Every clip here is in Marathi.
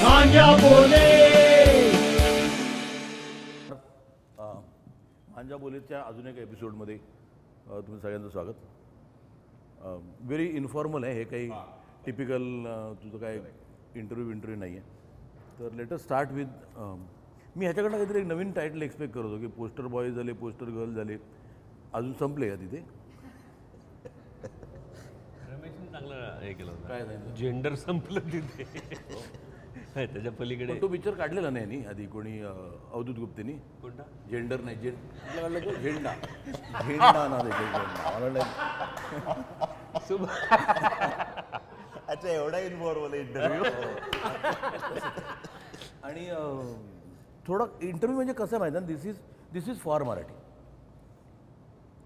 मांजा बोले. मांजा बोलेच्या अजून एका एपिसोडमध्ये तुम्ही सगळ्यांचं स्वागत. व्हेरी इन्फॉर्मल आहे हे, काही टिपिकल तुझं काय इंटरव्ह्यू नाही आहे. तर लेट अस स्टार्ट विथ, मी ह्याच्याकडनं काहीतरी एक नवीन टायटल एक्सपेक्ट करत होतो की पोस्टर बॉय झाले, पोस्टर गर्ल झाले, अजून संपले का तिथे? रमेशने चांगलं हे केलं होतं. काय सांगितलं? जेंडर संपलं तिथे. त्याच्या पलीकडे पण तो पिक्चर काढलेला नाही नी आधी कोणी, अवधूत गुप्तेनी. कोणता? जेंडर नाही, आपल्याला तो झेंडा, झेंडा ना झेंडा. अच्छा, एवढा इन्व्हॉल्व इंटरव्ह्यू. आणि थोडा इंटरव्ह्यू म्हणजे कसं आहे माहिती आहे, दिस इज फॉर मराठी.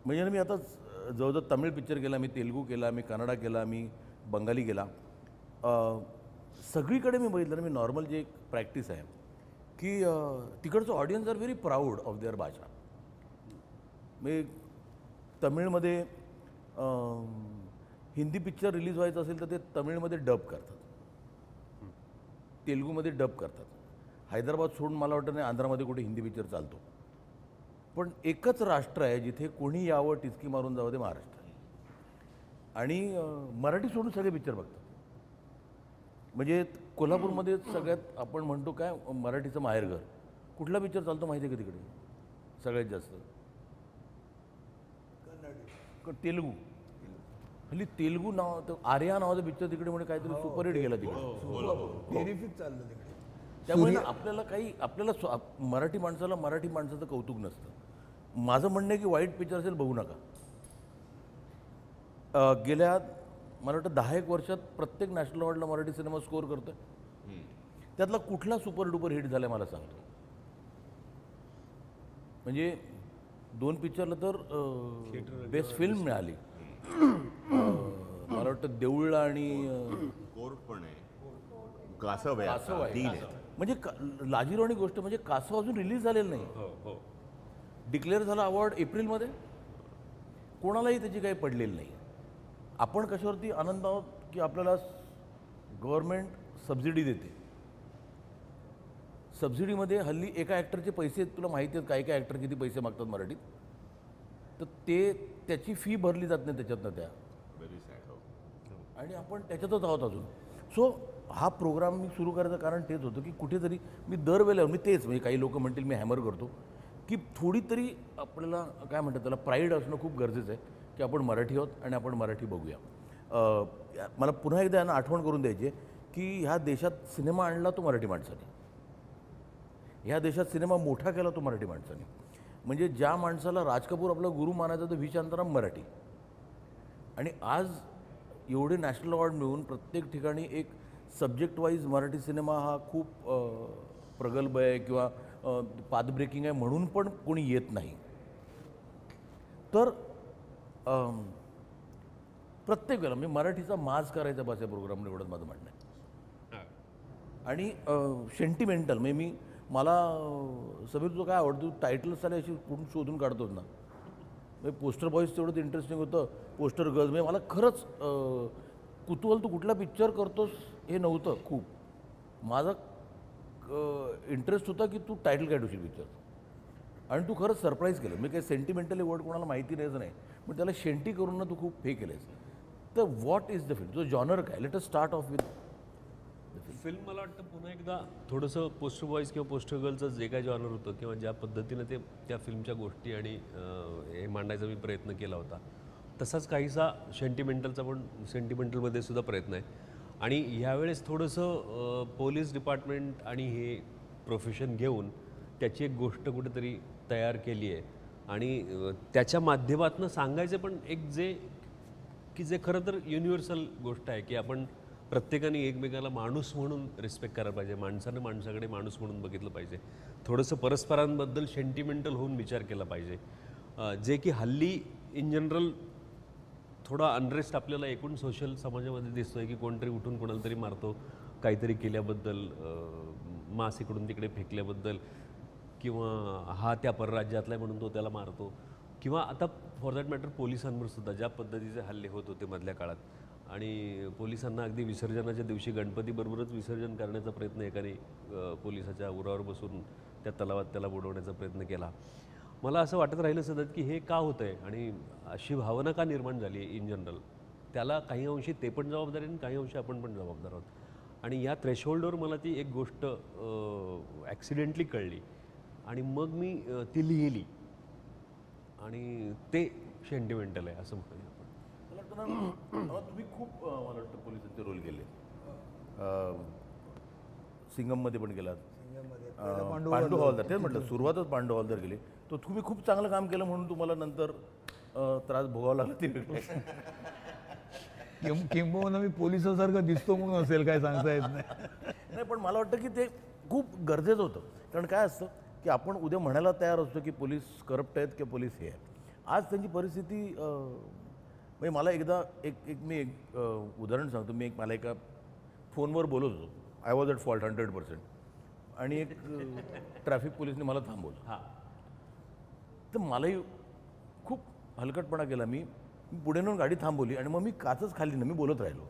म्हणजे मी आता जवळजवळ तमिळ पिक्चर केला, मी तेलुगू केला, मी कन्नडा केला, मी बंगाली केला. सगळीकडे मी बघितलं ना, मी नॉर्मल जे एक प्रॅक्टिस आहे की तिकडचं audience are very proud of their भाषा. मी तमिळमध्ये हिंदी पिक्चर रिलीज व्हायचं असेल तर ते तमिळमध्ये डब करतात, तेलुगूमध्ये डब करतात. हैदराबाद सोडून मला वाटतं नाही आंध्रामध्ये कुठे हिंदी पिक्चर चालतो. पण एकच राष्ट्र आहे जिथे कोणी यावं टिचकी मारून जावं, ते महाराष्ट्र आहे. आणि मराठी सोडून सगळे पिक्चर बघतात. म्हणजे कोल्हापूरमध्ये सगळ्यात आपण म्हणतो काय, मराठीचं माहेरघर. कुठला पिक्चर चालतो माहिती आहे का तिकडे सगळ्यात जास्त? तेलुगू. हल्ली तेलुगू नाव, तर आर्या नावाचा पिक्चर तिकडे म्हणजे काहीतरी सुपरहिट गेला तिकडे. चाललं तिकडे. त्यामुळे ना आपल्याला मराठी माणसाला मराठी माणसाचं कौतुक नसतं. माझं म्हणणं आहे की वाईट पिक्चर असेल बघू नका. गेल्या मला वाटतं 10-1 वर्षात प्रत्येक नॅशनल अवॉर्डला मराठी सिनेमा स्कोअर करतोय. त्यातला कुठला सुपर डुपर हिट झाला मला सांगतो. म्हणजे 2 पिक्चरला तर बेस्ट फिल्म मिळाली. मला वाटतं देऊळला आणि कोर्ट पण आहे, कासव आहे. म्हणजे लाजिरवाणी गोष्ट म्हणजे कासव अजून रिलीज झालेलं नाही. डिक्लेअर झाला अवॉर्ड एप्रिलमध्ये, कोणालाही त्याची काही पडलेली नाही. आपण कशावरती आनंद आहोत की आपल्याला गव्हर्नमेंट सबसिडी देते. सबसिडीमध्ये हल्ली एका ॲक्टरचे पैसे तुला माहिती आहेत, काही ॲक्टर किती पैसे मागतात मराठीत, तर त्याची फी भरली जात नाही त्याच्यातनं त्या. आणि आपण त्याच्यातच आहोत अजून. सो हा प्रोग्राम मी सुरू करायचं कारण तेच होतं की कुठेतरी मी दरवेळेला मी तेच, म्हणजे काही लोक म्हणतील मी हॅमर करतो, की थोडी तरी आपल्याला काय म्हणतात त्याला प्राईड असणं खूप गरजेचं आहे की आपण मराठी आहोत आणि आपण मराठी बघूया. मला पुन्हा एकदा यांना आठवण करून द्यायची आहे की ह्या देशात सिनेमा आणला तो मराठी माणसाने, ह्या देशात सिनेमा मोठा केला तो मराठी माणसाने. म्हणजे ज्या माणसाला राज कपूर आपला गुरु मानायचा तो व्ही शांताराम मराठी. आणि आज एवढे नॅशनल अवॉर्ड मिळून प्रत्येक ठिकाणी एक सब्जेक्ट वाईज मराठी सिनेमा हा खूप प्रगल्भ आहे किंवा पाथ ब्रेकिंग आहे म्हणून पण कोणी येत नाही. तर प्रत्येक वेळेला मी मराठीचा माज करायचा बस या प्रोग्रामला, एवढंच माझं म्हणणं आहे. आणि सेंटिमेंटल म्हणजे मला सगळं तुझं काय आवडतं, टायटल्स आले अशी कुठून शोधून काढतोच ना. म्हणजे पोस्टर बॉईज तेवढंच इंटरेस्टिंग होतं, पोस्टर गर्ल्स म्हणजे मला खरंच कुतूहल तू कुठला पिक्चर करतोस हे नव्हतं. खूप माझा इंटरेस्ट होता की तू टायटल काय ठेवशील पिक्चर. आणि तू खरंच सरप्राईज केलं. मी काही सेंटिमेंटली वर्ड कोणाला माहिती नाहीच नाही, पण त्याला शेंटी करून ना तू खूप हे केलंस. तर व्हॉट इज द फिल्म, जो जॉनर काय, let us start of with film. मला वाटतं पुन्हा एकदा थोडंसं पोस्टर बॉईज किंवा पोस्टर गर्लचं जे काही जॉनर होतं किंवा ज्या पद्धतीनं ते त्या फिल्मच्या गोष्टी आणि हे मांडायचा मी प्रयत्न केला होता, तसाच काहीसा सेंटिमेंटलचा पण सेंटिमेंटलमध्ये सुद्धा प्रयत्न आहे. आणि ह्यावेळेस थोडंसं पोलीस डिपार्टमेंट आणि हे प्रोफेशन घेऊन त्याची एक गोष्ट कुठेतरी तयार केली आहे. आणि त्याच्या माध्यमातून सांगायचं पण एक जे खरं तर युनिव्हर्सल गोष्ट आहे की आपण प्रत्येकाने एकमेकाला माणूस म्हणून रिस्पेक्ट करायला पाहिजे. माणसानं माणसाकडे माणूस म्हणून बघितलं पाहिजे. थोडंसं परस्परांबद्दल सेंटिमेंटल होऊन विचार केला पाहिजे. जे की हल्ली इन जनरल थोडा अनरेस्ट आपल्याला एकूण सोशल समाजामध्ये दिसतो आहे की कोणतरी उठून कोणाला तरी मारतो, काहीतरी केल्याबद्दल, मास इकडून तिकडे फेकल्याबद्दल, किंवा हा त्या परराज्यातला आहे म्हणून तो त्याला मारतो, किंवा आता फॉर दॅट मॅटर पोलिसांवर सुद्धा ज्या पद्धतीचे हल्ले होत होते मधल्या काळात, आणि पोलिसांना अगदी विसर्जनाच्या दिवशी गणपतीबरोबरच विसर्जन करण्याचा प्रयत्न एकाने पोलिसाच्या उरावर बसून त्या तलावात त्याला बुडवण्याचा प्रयत्न केला. मला असं वाटत राहिलं सतत की हे का होतं आहे आणि अशी भावना का निर्माण झाली आहे इन जनरल. त्याला काही अंशी ते पण जबाबदार आहे आणि काही अंशी आपण पण जबाबदार आहोत. आणि या थ्रेशहोल्डवर मला ती एक गोष्ट ॲक्सिडेंटली कळली आणि मग मी ती लिहिली आणि ते सेंटिमेंटल आहे असं म्हणूया आपण. मला वाटतं ना तुम्ही खूप मला वाटतं पोलिसांचे रोल केले. सिंगममध्ये पण गेलात, पांडू हवालदार, तेच म्हटलं सुरुवातच पांडू हवालदार गेली. तो तुम्ही खूप चांगलं काम केलं म्हणून तुम्हाला नंतर त्रास भोगावा लागला ते वेगळं. किंबहुना मी पोलिसासारखं दिसतो म्हणून असेल, काय सांगता येत नाही. नाही, पण मला वाटतं की ते खूप गरजेचं होतं. कारण काय असतं की आपण उद्या म्हणायला तयार असतो की पोलीस करप्ट आहेत किंवा पोलीस हे आहेत. आज त्यांची परिस्थिती म्हणजे मला एकदा मी उदाहरण सांगतो. मला एका फोनवर बोलत होतो. I was at fault 100%. आणि एक ट्रॅफिक पोलिसने मला थांबवलं. तर मलाही खूप हलकटपणा केला. मी पुढे नेऊन गाडी थांबवली आणि मग मी काचच खाली ना, मी बोलत राहिलो.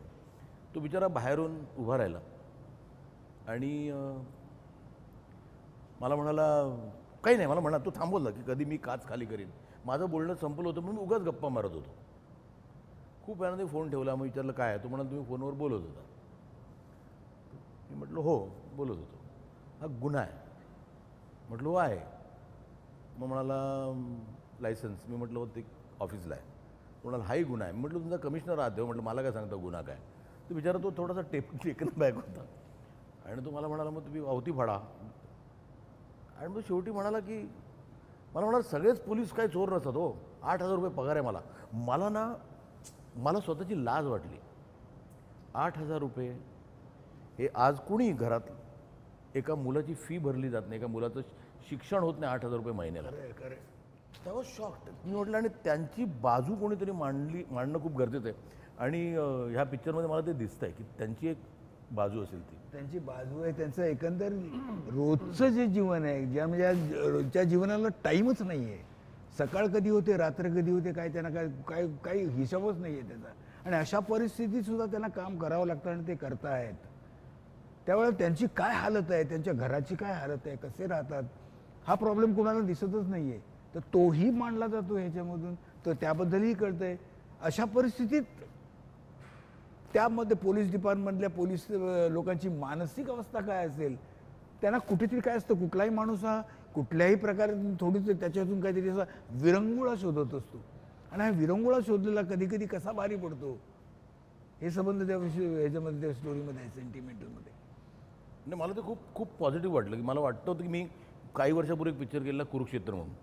तो बिचारा बाहेरून उभा राहिला आणि मला म्हणाला काही नाही. मला म्हणा तो थांबवला की कधी मी काच खाली करीन. माझं बोलणं संपलं होतं म्हणून उगाच गप्पा मारत होतो. खूप वेळाने फोन ठेवला. मग विचारलं काय आहे. तो म्हणाला तुम्ही फोनवर बोलत होता. मी म्हटलं हो बोलत होतो. हा गुन्हा आहे. म्हटलं हो आहे. मग म्हणाला लायसन्स. मी म्हटलं हो ते ऑफिसला आहे. म्हणाला हाही गुन्हा आहे. म्हटलं तुमचा कमिशनर आहात देव. म्हटलं मला काय सांगता गुन्हा काय. तो विचारा तो थोडासा टेकन बॅक होता आणि तो मला म्हणाला मग तुम्ही अवती फाडा. आणि मग शेवटी म्हणाला की मला म्हणाला सगळेच पोलीस काय चोर नसतात हो. 8,000 रुपये पगार आहे मला. मला स्वतःची लाज वाटली. 8,000 रुपये हे आज कुणी घरात एका मुलाची फी भरली जात नाही, एका मुलाचं शिक्षण होत नाही 8,000 रुपये महिन्याला. तेव्हा शॉक्ड मी म्हटलं. आणि त्यांची बाजू कोणीतरी मांडणं खूप गरजेचं आहे. आणि ह्या पिक्चरमध्ये मला ते दिसतंय की त्यांची एक बाजू असेल ती. त्यांची बाजू आहे. त्यांचं एकंदर रोजचं जे जीवन आहे, ज्या म्हणजे रोजच्या जीवनाला टाईमच नाही आहे. सकाळ कधी होते, रात्र कधी होते, काय त्यांना काय काही हिशोबच नाही आहे त्याचा. आणि अशा परिस्थितीत सुद्धा त्यांना काम करावं लागतं आणि ते करतायत. त्यावेळेला त्यांची काय हालत आहे, त्यांच्या घराची काय हालत आहे, कसे राहतात, हा प्रॉब्लेम कोणाला दिसतच नाही आहे. तर तोही मांडला जातो ह्याच्यामधून. तर त्याबद्दलही कळतंय. अशा परिस्थितीत त्यामध्ये पोलीस डिपार्टमेंटमधल्या पोलीस लोकांची मानसिक अवस्था काय असेल. त्यांना कुठेतरी काय असतं, कुठलाही माणूस हा कुठल्याही प्रकारे थोडीच त्याच्यातून काहीतरी असा विरंगुळा शोधत असतो. आणि हा विरंगुळा शोधलेला कधी कधी कसा भारी पडतो हे संबंध त्या ह्याच्यामध्ये त्या स्टोरीमध्ये आहे, सेंटिमेंटलमध्ये. नाही मला ते खूप खूप पॉझिटिव्ह वाटलं. की मला वाटतं होतं की मी काही वर्षापूर्वी एक पिक्चर केलेला कुरुक्षेत्र म्हणून.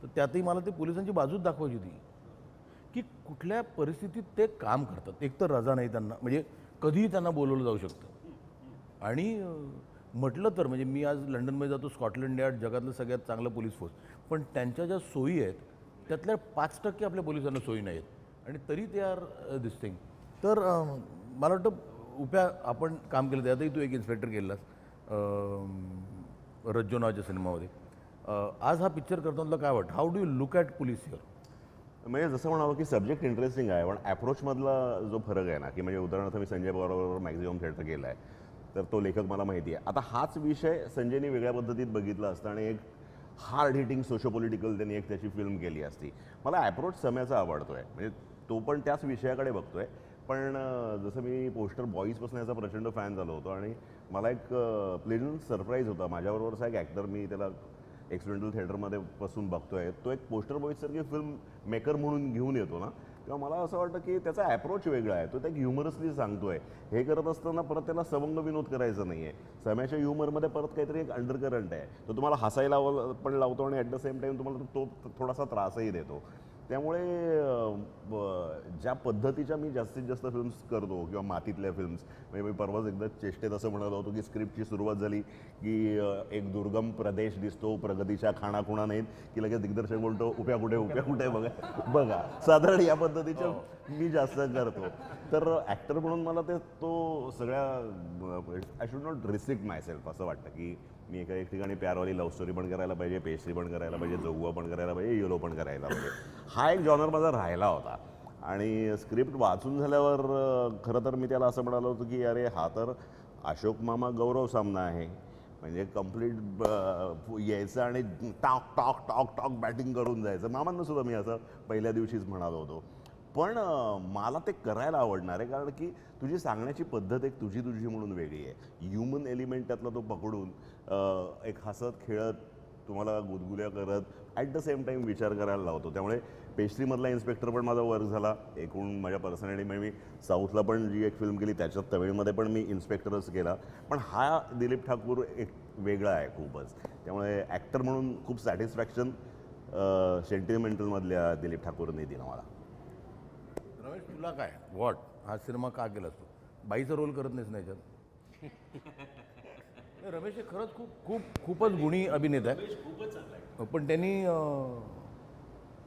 तर त्यातही मला ते पोलिसांची बाजूच दाखवायची होती की कुठल्या परिस्थितीत ते काम करतात. एक तर रजा नाही त्यांना, म्हणजे कधीही त्यांना बोलवलं जाऊ शकतं. आणि म्हटलं तर म्हणजे मी आज लंडनमध्ये जातो, स्कॉटलंड यार्ड जगातलं सगळ्यात चांगलं पोलीस फोर्स. पण त्यांच्या ज्या सोयी आहेत त्यातल्या 5% आपल्या पोलिसांना सोयी नाही आहेत आणि तरी ते आर दिस थिंग. तर मला वाटतं आपण काम केलं. त्यातही तू एक इन्स्पेक्टर केलास रज्जो नावाच्या सिनेमामध्ये. आज हा पिक्चर करताना तुला काय वाटतं, how do you look at police here? म्हणजे जसं म्हणावं की सब्जेक्ट इंटरेस्टिंग आहे, पण ॲप्रोचमधला जो फरक आहे ना, की म्हणजे उदाहरणार्थ मी संजय पवारबरोबर मॅक्झिमम थिएटर केला आहे, तर तो लेखक मला माहिती आहे. आता हाच विषय संजयने वेगळ्या पद्धतीत बघितला असता आणि एक हार्ड हिटिंग सोशोपॉलिटिकल त्यांनी एक त्याची फिल्म केली असती. मला ॲप्रोच सम्याचा आवडतो आहे, म्हणजे तो पण त्याच विषयाकडे बघतो आहे. पण जसं मी पोस्टर बॉईजपासून याचा प्रचंड फॅन झालो होतो आणि मला एक प्लेजंट सरप्राईज होता. माझ्याबरोबरचा एक ॲक्टर, मी त्याला एक्सपेरिमेंटल थिएटरमध्ये बसून बघतो आहे, तो एक पोस्टर बॉईजसारखी फिल्म मेकर म्हणून घेऊन येतो ना, तेव्हा मला असं वाटतं की त्याचा ॲप्रोच वेगळा आहे. तो त्या ह्युमरसली सांगतो आहे. हे करत असताना परत त्याला सबंग विनोद करायचा नाही आहे. सम्याच्या ह्युमरमध्ये परत काहीतरी एक अंडरकरंट आहे. तो तुम्हाला हसायला पण लावतो आणि ॲट द सेम टाईम तुम्हाला तो थोडासा त्रासही देतो. त्यामुळे ज्या पद्धतीच्या मी जास्तीत जास्त फिल्म्स करतो किंवा मातीतल्या फिल्म्स, म्हणजे मी परवाच एकदा चेष्टेत असं म्हणालो होतो की स्क्रिप्टची सुरुवात झाली की एक दुर्गम प्रदेश दिसतो, प्रगतीच्या खाणाखुणा नाहीत, की लगेच दिग्दर्शक बोलतो उप्या कुठे बघा साधारण या पद्धतीच्या मी जास्त करतो. तर ॲक्टर म्हणून मला तो सगळ्या I should not restrict my self असं वाटतं की मी एक ठिकाणी प्यारवाली लव्ह स्टोरी पण करायला पाहिजे, पेस्ट्री पण करायला पाहिजे, जगुआ पण करायला पाहिजे, येलो पण करायला पाहिजे. हा एक जॉनर माझा राहिला होता आणि स्क्रिप्ट वाचून झाल्यावर खरं तर मी त्याला असं म्हणालो होतो की अरे हा तर अशोक मामा गौरव सामना आहे, म्हणजे कम्प्लीट यायचं आणि talk talk talk talk batting करून जायचं. मामांना सुद्धा मी असं पहिल्या दिवशीच म्हणालो होतो. पण मला ते करायला आवडणार आहे, कारण की तुझी सांगण्याची पद्धत एक तुझी म्हणून वेगळी आहे. ह्युमन एलिमेंट त्यातला तो पकडून एक हसत खेळत तुम्हाला गुदगुल्या करत ॲट द सेम टाईम विचार करायला लावतो. त्यामुळे पेस्ट्रीमधला इन्स्पेक्टर पण माझा वर्क झाला. एकूण माझ्या पर्सनॅलिटी मी साऊथला पण जी एक फिल्म केली त्याच्यात तमिळमध्ये पण मी इन्स्पेक्टरच केला. पण हा दिलीप ठाकूर एक वेगळा आहे खूपच. त्यामुळे ॲक्टर म्हणून खूप सॅटिस्फॅक्शन सेंटिमेंटलमधल्या दिलीप ठाकूरने दिलं मला. रमेश, तुला काय व्हॉट हा सिनेमा का केला असतो? बाईचा रोल करत नाहीस ना याच्यात? रमेश हे खरंच खूपच गुणी अभिनेता आहे. पण त्यांनी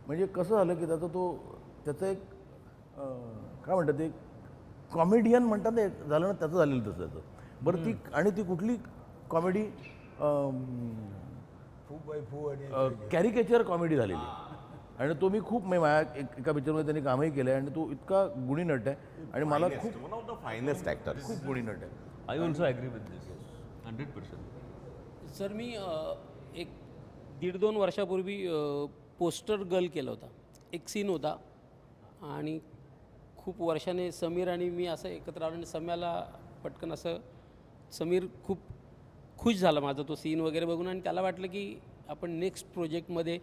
म्हणजे कसं झालं की त्याचं एक काय म्हणतात ते कॉमेडियन म्हणतात ते झालं ना, त्याचं झालेलं तसं त्याचं. बरं ती कुठली कॉमेडी फू बाय फू आणि कॅरिकेचर कॉमेडी झालेली आणि तो मी खूप माझ्या एका पिक्चरमध्ये त्यांनी कामही केलं आहे आणि तो इतका गुणी नट आहे आणि मला खूप one of the finest actors. खूप गुणी नट आहे. I also agree with this 100%. Sir मी एक 1.5-2 वर्षापूर्वी पोस्टर गर्ल केला होता. एक सीन होता आणि खूप वर्षाने समीर आणि मी असं एकत्र आलो आणि सम्याला पटकन असं समीर खूप खुश झाला माझा तो सीन वगैरे बघून आणि त्याला वाटलं की आपण नेक्स्ट प्रोजेक्टमध्ये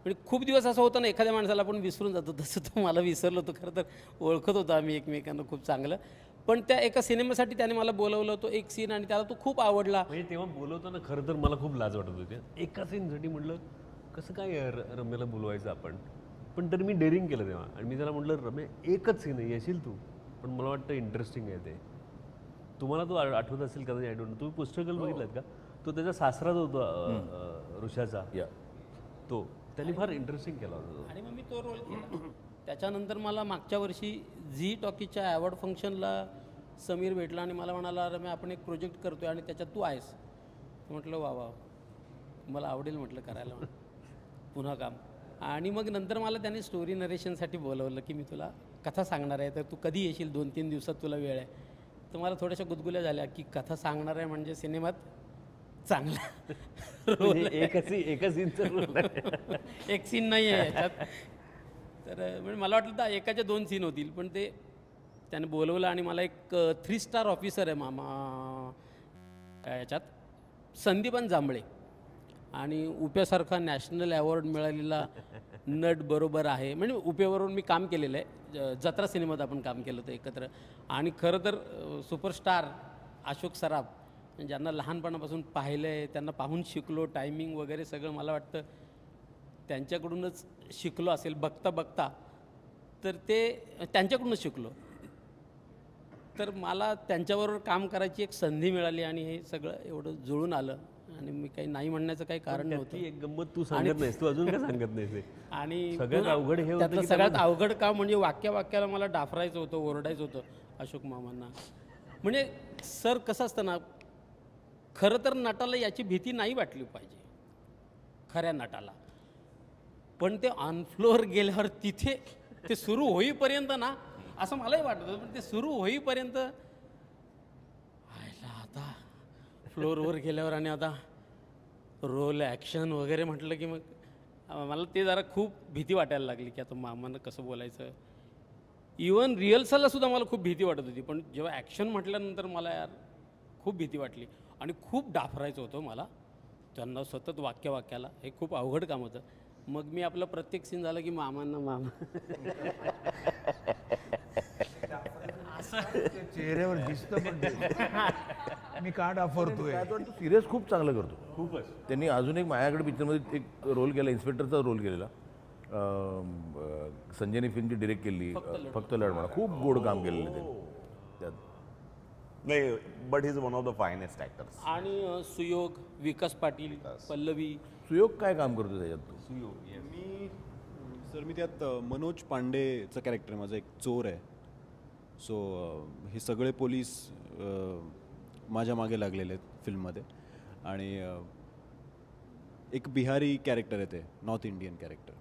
म्हणजे खूप दिवस असं होतं ना एखाद्या माणसाला आपण विसरून जातो, तसं तो मला विसरलो होतो. खरं तर ओळखत होतो आम्ही एकमेकांना खूप चांगलं. पण त्या एका सिनेमासाठी त्याने मला बोलवलं होतं एक सीन आणि त्याला तो खूप आवडला. म्हणजे तेव्हा बोलवताना खरं तर मला खूप लाज वाटत होती. एका सीनसाठी म्हटलं कसं काय रम्याला बोलवायचं आपण, पण तरी मी डेअरिंग केलं तेव्हा आणि मी त्याला म्हटलं रम्या एकच सीन आहे, येशील तू? पण मला वाटतं इंटरेस्टिंग आहे ते. तुम्हाला तो आठवत असेल का नाही, आय डोंट नो. तुम्ही पुस्तकल बघितलात का? तो त्याचा सासराच होता ऋषाचा. तो त्यांनी फार इंटरेस्टिंग केला होता आणि मग मी तो रोल केला. त्याच्यानंतर मला मागच्या वर्षी झी टॉकीच्या अवॉर्ड फंक्शनला समीर भेटला आणि मला म्हणाला रम्या आपण एक प्रोजेक्ट करतोय आणि त्याच्यात तू आहेस. म्हटलं वा वा, मला आवडेल म्हटलं करायला पुन्हा काम. आणि मग नंतर मला त्याने स्टोरी नरेशनसाठी बोलवलं की मी तुला कथा सांगणार आहे, तर तू कधी येशील, 2-3 दिवसात तुला वेळ आहे. तर मला थोड्याशा गुदगुल्या झाल्या की कथा सांगणार आहे म्हणजे सिनेमात चांगला रोल, एका सीनचा रोल आहे. एक सीन नाही आहे याच्यात. तर म्हणजे मला वाटलं तर एकाच्या 2 सीन होतील, पण ते त्याने बोलवलं आणि मला एक 3 स्टार ऑफिसर आहे मामा याच्यात, संदीपन जांभळे, आणि उप्यासारखा नॅशनल अवॉर्ड मिळालेला नट बरोबर आहे. म्हणजे उप्यावरून मी काम केलेलं आहे, जत्रा सिनेमात आपण काम केलं होतं एकत्र. आणि खरं तर सुपरस्टार अशोक सराफ, ज्यांना लहानपणापासून पाहिलं आहे, त्यांना पाहून शिकलो, टायमिंग वगैरे सगळं मला वाटतं त्यांच्याकडूनच शिकलो असेल बघता बघता. तर ते त्यांच्याकडूनच शिकलो. तर मला त्यांच्याबरोबर काम करायची एक संधी मिळाली आणि हे सगळं एवढं जुळून आलं आणि मी काही नाही म्हणण्याचं काही कारण नव्हतं. एक गंमत तू सांगत नाहीस, तू अजून काय सांगत नाहीस. आणि सगळ्यात अवघड हे होतं त्यातलं की सगळ्यात अवघड काम म्हणजे वाक्याला मला डाफरायचं होतं, ओरडायचं होतं अशोक मामांना. म्हणजे सर कसं असतं ना, खरं तर नटाला याची भीती नाही वाटली पाहिजे खऱ्या नटाला, पण ते ऑन फ्लोअर गेल्यावर तिथे ते सुरू होईपर्यंत ना असं मलाही वाटत होतं, पण ते सुरू होईपर्यंत आता फ्लोअरवर गेल्यावर आणि आता रोल ॲक्शन वगैरे म्हटलं की मग मला ते जरा खूप भीती वाटायला लागली की आता मामानं कसं बोलायचं. इवन रिहर्सलला सुद्धा मला खूप भीती वाटत होती, पण जेव्हा ॲक्शन म्हटल्यानंतर मला यार खूप भीती वाटली आणि खूप डाफरायचं होतं मला त्यांना सतत वाक्याला. हे खूप अवघड काम होतं. मग मी आपलं प्रत्येक सीन झालं की मामांना मामा चेहऱ्यावर दिसतं, पण ते मी का डाफरतोय. तू सिरियस खूप चांगलं करतो. खूपच. त्यांनी अजून एक माझ्याकडे पिक्चरमध्ये एक रोल केला, इन्स्पेक्टरचा रोल केलेला. संजयने फिल्मची डिरेक्ट केली, फक्त लढ म्हणा. खूप गोड काम केलेलं त्यांनी त्यात. नाही, but is one of the finest actors. आणि सुयोग, विकास पाटील, पल्लवी. सुयोग काय काम करतो त्याच्यात तू? मी त्यात मनोज पांडेचं कॅरेक्टर, माझं एक चोर आहे. सो हे सगळे पोलीस माझ्या मागे लागलेले आहेत फिल्ममध्ये. आणि एक बिहारी कॅरेक्टर आहे, ते नॉर्थ इंडियन कॅरेक्टर,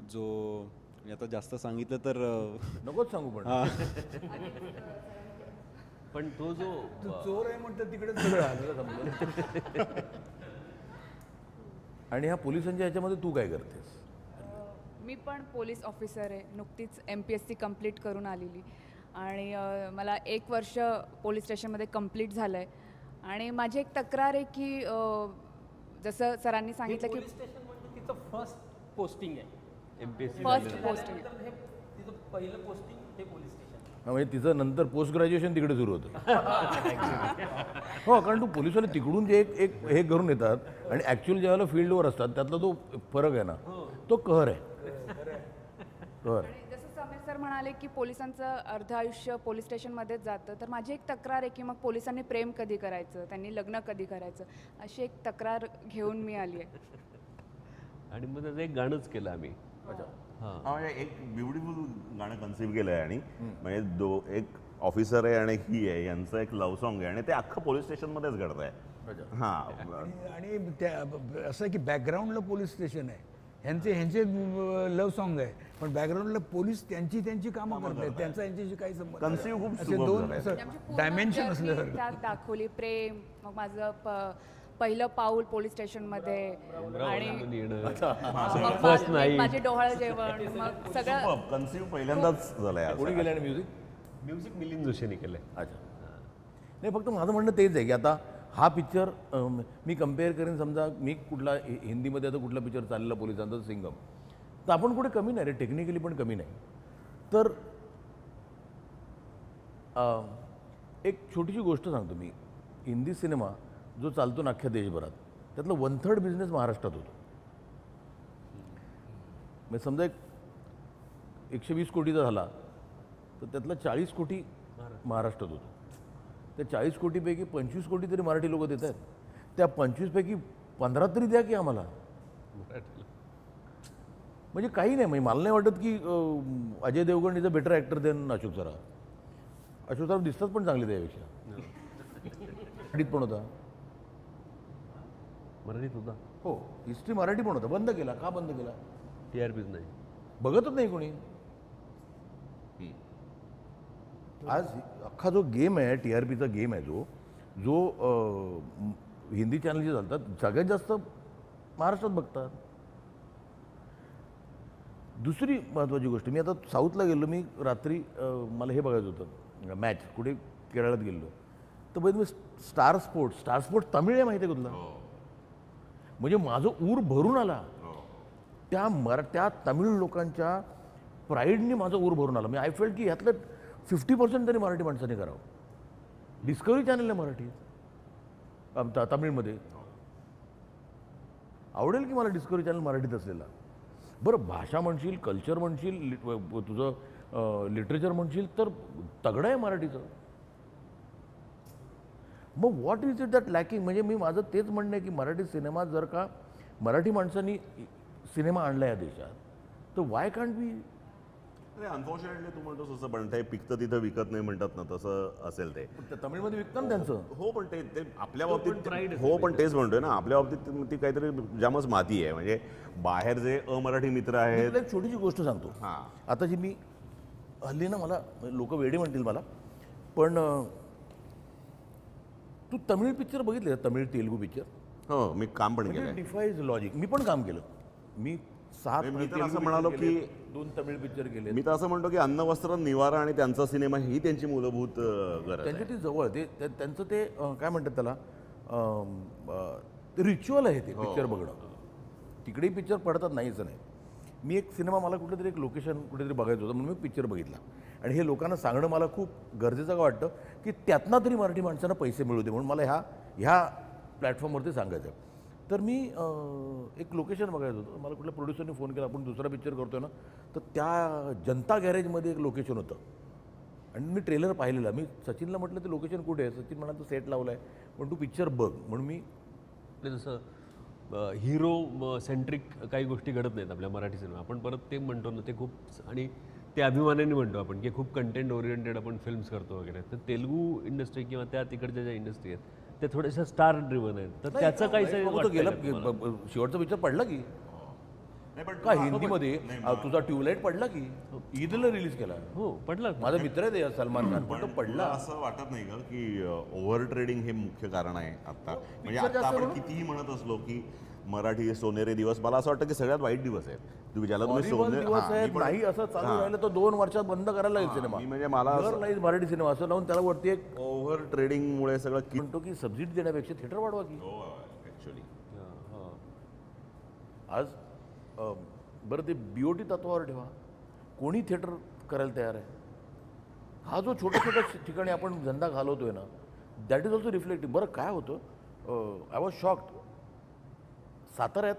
जो मी आता जास्त सांगितलं तर नकोच सांगू पण पण तो जो तू चोर आहे म्हणतं तिकडे सगळं आलं समजा. आणि ह्या पोलिसांच्या ह्याच्यामध्ये तू काय करतेस? मी पण पोलीस ऑफिसर आहे. नुकतीच MPSC कंप्लीट करून आलेली आणि मला 1 वर्ष पोलीस स्टेशनमध्ये कंप्लीट झालं आहे. आणि माझी एक तक्रार आहे की जसं सरांनी सांगितलं की पोलीस स्टेशन म्हणजे तिचं फर्स्ट पोस्टिंग आहे. MPSC फर्स्ट पोस्टिंग तर हे तिचं पहिलं पोस्टिंग हे पोलीस स्टेशन. हा, म्हणजे तिचं नंतर पोस्ट ग्रॅज्युएशन तिकडे सुरू होतं. हो, कारण तू पोलिसवाले तिकडून जे एक हे करून येतात आणि ॲक्च्युअल ज्यावेळेला फील्डवर असतात त्यातला तो फरक आहे ना, तो कहर आहे. कहर. आणि जसं समीर सर म्हणाले की पोलिसांचं अर्ध आयुष्य पोलीस स्टेशनमध्येच जातं, तर माझी एक तक्रार आहे की मग पोलिसांनी प्रेम कधी करायचं, त्यांनी लग्न कधी करायचं, अशी एक तक्रार घेऊन मी आली आहे. आणि मग त्याचं एक गाणंच केलं आम्ही. हा, म्हणजे एक ब्युटिफुल गाणं कन्सिव्ह केलं आहे. आणि म्हणजे एक ऑफिसर आहे आणि ही आहे, यांचं एक लव्ह सॉन्ग आहे आणि ते अख्खं पोलीस स्टेशनमध्येच घडत आहे. हां, आणि त्या असं की बॅकग्राऊंडला पोलीस स्टेशन आहे, ह्यांचे लव्ह सॉन्ग आहे, पण बॅकग्राऊंडला पोलीस त्यांची कामं करतात, त्यांचा यांच्याशी काही संबंध नाही. Conceive खूप असे superb दोन झालंय. असं आमची पूर्ण डायमेन्शन journey असल्यासारखं. त्यात दाखवली. प्रेम, मग माझं पहिलं पाऊल पोलीस स्टेशनमध्ये आणि मग First night. माझे डोहाळ जेवण, मग सगळं कन्सिव्ह पहिल्यांदाच झालंय कोणी असं. गेलं आणि म्युझिक? म्युझिक मिलिंद जोशीने केलंय. अच्छा. नाही, फक्त माझं म्हणणं तेच आहे की आता हा पिक्चर मी कम्पेअर करेन, समजा मी कुठला हिंदीमध्ये आता कुठला पिक्चर चाललेला पोलिसांचा, सिंगम, तर आपण कुठे कमी नाही रे, टेक्निकली पण कमी नाही. तर एक छोटीशी गोष्ट सांगतो मी. हिंदी सिनेमा जो चालतो ना अख्ख्या देशभरात, त्यातलं 1/3 बिझनेस महाराष्ट्रात होतो. म्हणजे समजा एक 120 कोटीचा झाला तर त्यातला 40 कोटी महाराष्ट्रात होतो. त्या 40 कोटीपैकी 25 कोटी तरी मराठी लोक देत आहेत. त्या 25 पैकी 15 तरी द्या की आम्हाला. म्हणजे काही नाही, म्हणजे मला नाही वाटत की Ajay Devgan is a better actor than Ashok Saraf. Ashok Saraf दिसतात पण चांगले त्यापेक्षा. मराठीत पण होता. मराठीत होता. हो, हिस्ट्री मराठी पण होता. बंद केला. का बंद केला? TRPच नाही. बघतच नाही कोणी. आज अख्खा जो गेम आहे, TRPचा गेम आहे, जो हिंदी चॅनल जे चालतात सगळ्यात जास्त महाराष्ट्रात बघतात. दुसरी महत्त्वाची गोष्ट, मी आता साऊथला गेलो. मी रात्री मला हे बघायचं होतं मॅच, कुठे केरळात गेलो. तर बघ मी स्टार स्पोर्ट्स तमिळ आहे, माहिती आहे का तुला? म्हणजे माझं ऊर भरून आला. त्या तमिळ लोकांच्या प्राईडनी माझं ऊर भरून आलं. मी आय फेल्ट की ह्यातलं 50% तरी मराठी माणसाने करावं. डिस्कवरी चॅनल आहे मराठी तमिळमध्ये. आवडेल की मला डिस्कवरी चॅनल मराठीत असलेला. बरं, भाषा म्हणशील, कल्चर म्हणशील, तुझं लिटरेचर म्हणशील तर तगडं आहे मराठीचं. मग what is it that lacking? म्हणजे मी माझं तेच म्हणणं आहे की मराठी सिनेमा जर का मराठी माणसांनी सिनेमा आणला या देशात, तर वाय कांट बी? अनफॉर्च्युनेटली तू म्हणतोस असं, पण ते पिकतं तिथं विकत नाही म्हणतात ना, तसं असेल ते. तमिळमध्ये विकतात ना त्यांचं. हो, पण ते आपल्या बाबतीत, हो पण तेच म्हणतोय ना, आपल्या बाबतीत ती काहीतरी जामच माती आहे. म्हणजे बाहेर जे अमराठी मित्र आहेत. तुला एक छोटीशी गोष्ट सांगतो. हां, आता जी मी हल्ली ना, मला लोक वेडे म्हणतील मला, पण तू तमिळ पिक्चर बघितले? तमिळ तेलुगू पिक्चर? हो, मी काम पण केलं. डिफाईज लॉजिक. मी पण काम केलं. मी 7 मी तर असं म्हणालो की 2 तमिळ पिक्चर केले. मी तर असं म्हणतो की अन्न, वस्त्र, निवारा आणि त्यांचा सिनेमा ही त्यांची मूलभूत गरज आहे. त्यांच्या ती जवळ त्यांचं ते काय म्हणतात त्याला, रिच्युअल आहे ते पिक्चर बघणं. तिकडेही पिक्चर पडतात, नाहीच नाही. मी एक सिनेमा, मला कुठेतरी एक लोकेशन कुठेतरी बघायचं होतं म्हणून मी पिक्चर बघितला. आणि हे लोकांना सांगणं मला खूप गरजेचं का वाटतं की त्यातनं तरी मराठी माणसांना पैसे मिळू दे, म्हणून मला ह्या प्लॅटफॉर्मवरती सांगायचं. तर मी एक लोकेशन बघायचं होतं. मला कुठल्या प्रोड्युसरने फोन केला, आपण दुसरा पिक्चर करतोय ना, तर त्या जनता गॅरेजमध्ये एक लोकेशन होतं आणि मी ट्रेलर पाहिलेला. मी सचिनला म्हटलं ते लोकेशन कुठे आहे? सचिन म्हणाला तो सेट लावला आहे, पण तू पिक्चर बघ. म्हणून मी जसं हिरो सेंट्रिक काही गोष्टी घडत नाहीत आपल्या मराठी सिनेमा. आपण परत ते म्हणतो ना, ते खूप, आणि ते अभिमानाने म्हणतो आपण की खूप कंटेंट ओरिएंटेड आपण फिल्म्स करतो वगैरे. तर तेलुगू इंडस्ट्री किंवा त्या तिकडच्या ज्या इंडस्ट्री आहेत त्या थोड्याशा स्टार ड्रिव्हन आहेत. तर त्याचं काही गेला शेवटचा पिक्चर पडला की का हिंदीमध्ये तुझा ट्यूबलाईट पडला की ईदला रिलीज केला. हो पडला. माझा मित्र आहे ते सलमान खान, पण तो तुला पडला. असं वाटत नाही का की ओव्हर ट्रेडिंग हे मुख्य कारण आहे आता? म्हणजे Picture आता जास्त आपण म्हणून? कितीही म्हणत असलो की मराठी सोनेरी दिवस, मला असं वाटतं की सगळ्यात वाईट दिवस आहेत. तुम्ही ज्याला तुम्ही Horrible सोने दिवस हां, आहे. मी पण- नाही असं चालू हां. राहिलं तर 2 वर्षात बंद करायला लागेल सिनेमा. मी म्हणजे मला असं- नाही मराठी सिनेमा असं लावून त्याला वरती एक ओव्हर ट्रेडिंगमुळे सगळं म्हणतो की सबसिडी देण्यापेक्षा थिएटर वाढवा की. ऍक्च्युअली आज बरं ते BOT तत्वावर ठेवा, कोणी थिएटर करायला तयार आहे. हा जो छोट्या छोट्या ठिकाणी आपण धंदा घालवतोय ना, दॅट इज ऑल्सो रिफ्लेक्टिव्ह. बरं काय होतं, आय वॉज शॉक्ड. साताऱ्यात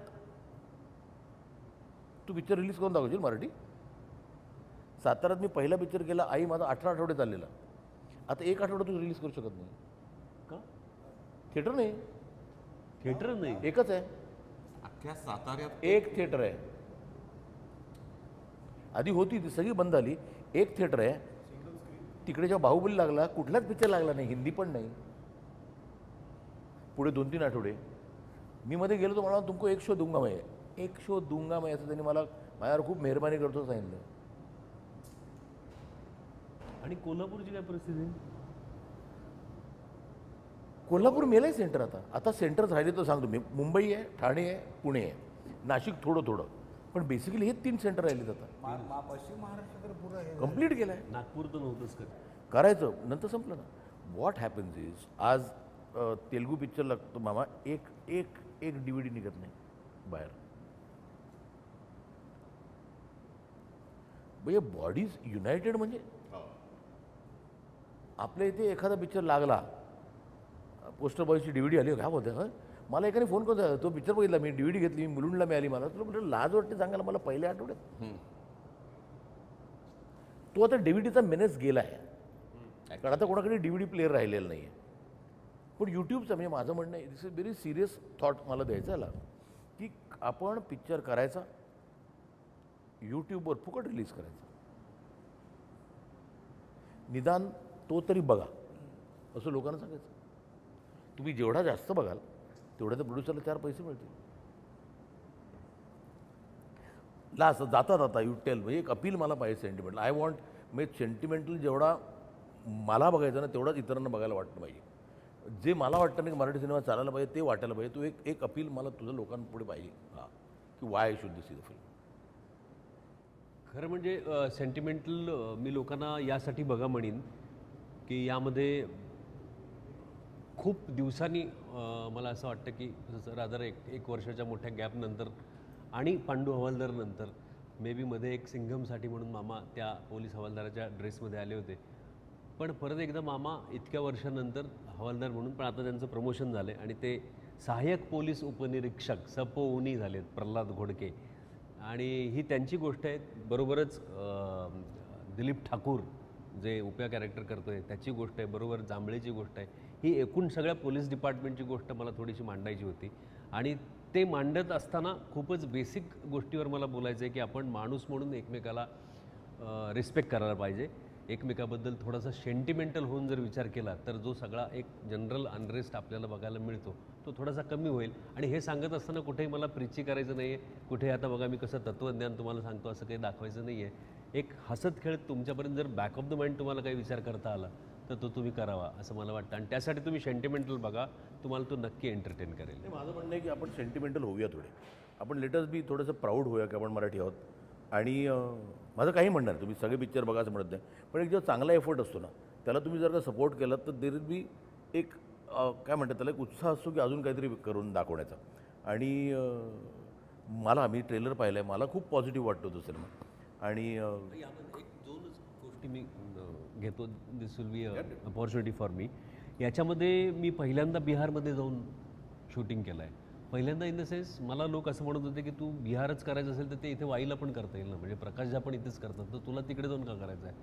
तू पिक्चर रिलीज करून दाखवशील मराठी? साताऱ्यात मी पहिला पिक्चर केला आई माझा 18 आठवडे चाललेला. आता 1 आठवडा तू रिलीज करू शकत नाही का? थिएटर नाही, थिएटर नाही. एकच आहे, अख्ख्या साताऱ्यात एक थिएटर आहे. आधी होती ती सगळी बंद झाली. एक थिएटर आहे तिकडे. जेव्हा बाहुबली लागला कुठलाच पिक्चर लागला नाही, हिंदी पण नाही. पुढे 2-3 आठवडे मी मध्ये गेलो तो म्हणाला तुमको 1 शो दूंगा मैं, 1 शो दूंगा मैं, असं त्यांनी मला माझ्यावर खूप मेहरबानी करतो सांगितलं. आणि कोल्हापूरची काय परिस्थिती आहे? कोल्हापूर मेलंय सेंटर. आता आता सेंटर्स राहिले तर सांगतो मी, मुंबई आहे, ठाणे आहे, पुणे आहे, नाशिक थोडं थोडं, पण बेसिकली हे 3 सेंटर राहिलेत. आता पश्चिम महाराष्ट्र तर पुरं हे कम्प्लीट केलं आहे. नागपूर तर नव्हतंच का? करायचं नंतर संपलं ना. व्हॉट हॅपन्स इज आज तेलुगू पिक्चर लागतो मामा, एक एक एक DVD निघत नाही बाहेर. भैया बॉडीज युनायटेड म्हणजे आपल्या इथे एखादा पिक्चर लागला, पोस्टर बॉयची DVD आली, काय बोलते हं? मला एकाने फोन करतो, तो पिक्चर बघितला मी, DVD घेतली, मी मुलुंडला मिळाली मला. तुला म्हटलं लाज वाटते सांगायला मला पहिल्या आठवड्यात. तो आता DVDचा मेनेस गेला आहे, कारण आता कोणाकडे DVD प्लेअर राहिलेला नाही आहे. पण यूट्यूबचं म्हणजे माझं म्हणणं आहे, दिस इज व्हेरी सिरियस थॉट मला द्यायचं आला की आपण पिक्चर करायचा, यूट्यूबवर फुकट रिलीज करायचा, निदान तो तरी बघा असं लोकांना सांगायचं. तुम्ही जेवढा जास्त बघाल तेवढ्या तर प्रोड्युसरला 4 पैसे मिळतील. लास्ट जाता जाता यू टेल, म्हणजे एक अपील मला पाहिजे सेंटिमेंटल. आय वॉन्ट, म्हणजे सेंटिमेंटल जेवढा मला बघायचं ना तेवढाच इतरांना बघायला वाटतं पाहिजे. जे मला वाटतं ना की मराठी सिनेमा चालायला पाहिजे ते वाटायला पाहिजे. तो एक अपील मला तुझं लोकांपुढे पाहिजे. हां, की why should this is the film. खरं म्हणजे सेंटिमेंटल मी लोकांना यासाठी बघा म्हणीन की यामध्ये खूप दिवसांनी मला असं वाटतं की रादर एक वर्षाच्या मोठ्या गॅपनंतर आणि पांडू हवालदारनंतर मे बी मध्ये एक सिंघमसाठी म्हणून मामा त्या पोलीस हवालदाराच्या ड्रेसमध्ये आले होते. पण परत एकदा मामा इतक्या वर्षानंतर हवालदार म्हणून, पण आता त्यांचं प्रमोशन झालं आहे आणि ते सहाय्यक पोलीस उपनिरीक्षक सपोऊनी झालेत, प्रल्हाद घोडके. आणि ही त्यांची गोष्ट आहे. बरोबरच दिलीप ठाकूर जे उपया कॅरेक्टर करतो आहे त्याची गोष्ट आहे, बरोबर जांभळेची गोष्ट आहे. ही एकूण सगळ्या पोलीस डिपार्टमेंटची गोष्ट मला थोडीशी मांडायची होती. आणि ते मांडत असताना खूपच बेसिक गोष्टीवर मला बोलायचं आहे की आपण माणूस म्हणून एकमेकाला रिस्पेक्ट करायला पाहिजे. एकमेकाबद्दल थोडासा सेंटिमेंटल होऊन जर विचार केला तर जो सगळा एक जनरल अनरेस्ट आपल्याला बघायला मिळतो तो थोडासा कमी होईल. आणि हे सांगत असताना कुठेही मला प्रीची करायचं नाही आहे, कुठे आता बघा मी कसं तत्त्वज्ञान तुम्हाला सांगतो असं काही दाखवायचं नाही आहे. एक हसत खेळत तुमच्यापर्यंत जर बॅक ऑफ द माइंड तुम्हाला काही विचार करता आला तर तो तुम्ही करावा असं मला वाटतं. आणि त्यासाठी तुम्ही सेंटिमेंटल बघा, तुम्हाला तो नक्की एंटरटेन करेल. माझं म्हणणं आहे की आपण सेंटिमेंटल होऊया थोडे. आपण लेटस बी थोडंसं प्राऊड होऊया की आपण मराठी आहोत. आणि माझं काही म्हणणार, तुम्ही सगळे पिक्चर बघा असं म्हणत नाही, पण एक जेव्हा चांगला एफर्ट असतो ना त्याला तुम्ही जर का सपोर्ट केलात तर देर इज बी एक काय म्हणतात त्याला एक उत्साह असतो की अजून काहीतरी करून दाखवण्याचा. आणि मी ट्रेलर पाहिलं आहे, मला खूप पॉझिटिव्ह वाटतो तो सिनेमा. आणि यामध्ये एक 2च गोष्टी मी घेतो, this will be opportunity for me. याच्यामध्ये मी पहिल्यांदा बिहारमध्ये जाऊन शूटिंग केलं आहे. पहिल्यांदा इन द सेन्स मला लोक असं म्हणत होते की तू बिहारच करायचं असेल तर ते इथे वाईला पण करता येईल ना, म्हणजे प्रकाश ज्या पण इथेच करतात तर तुला तिकडे जाऊन का करायचं आहे.